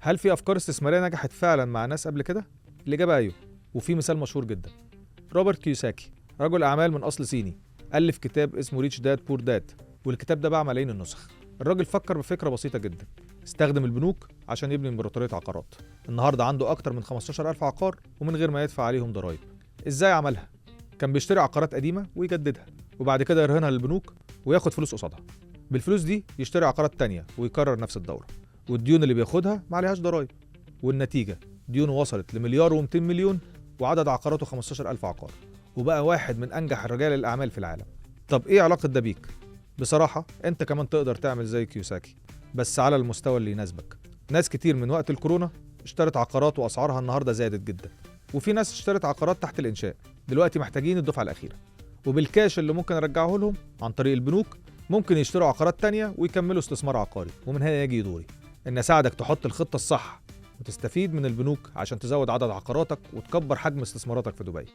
هل في أفكار استثمارية نجحت فعلا مع ناس قبل كده؟ الإجابة أيوه، وفي مثال مشهور جدا. روبرت كيوساكي، رجل أعمال من أصل صيني، ألف كتاب اسمه ريتش داد بور داد، والكتاب ده باع ملايين النسخ. الراجل فكر بفكرة بسيطة جدا، استخدم البنوك عشان يبني إمبراطورية عقارات. النهاردة عنده أكتر من 15,000 عقار ومن غير ما يدفع عليهم ضرائب. إزاي عملها؟ كان بيشتري عقارات قديمة ويجددها، وبعد كده يرهنها للبنوك وياخد فلوس قصادها. بالفلوس دي يشتري عقارات تانية ويكرر نفس الدورة، والديون اللي بياخدها ما عليهاش ضرائب. والنتيجة ديونه وصلت لمليار و200 مليون، وعدد عقاراته 15,000 عقار، وبقى واحد من أنجح رجال الأعمال في العالم. طب إيه علاقة ده بيك؟ بصراحة أنت كمان تقدر تعمل زي كيوساكي، بس على المستوى اللي يناسبك. ناس كتير من وقت الكورونا اشترت عقارات وأسعارها النهاردة زادت جدا، وفي ناس اشترت عقارات تحت الإنشاء دلوقتي محتاجين الدفعة الأخيرة، وبالكاش اللي ممكن أرجعه لهم عن طريق البنوك ممكن يشتروا عقارات تانية ويكملوا استثمار عقاري. ومن هنا يجي دوري إن أساعدك تحط الخطة الصح وتستفيد من البنوك عشان تزود عدد عقاراتك وتكبر حجم استثماراتك في دبي.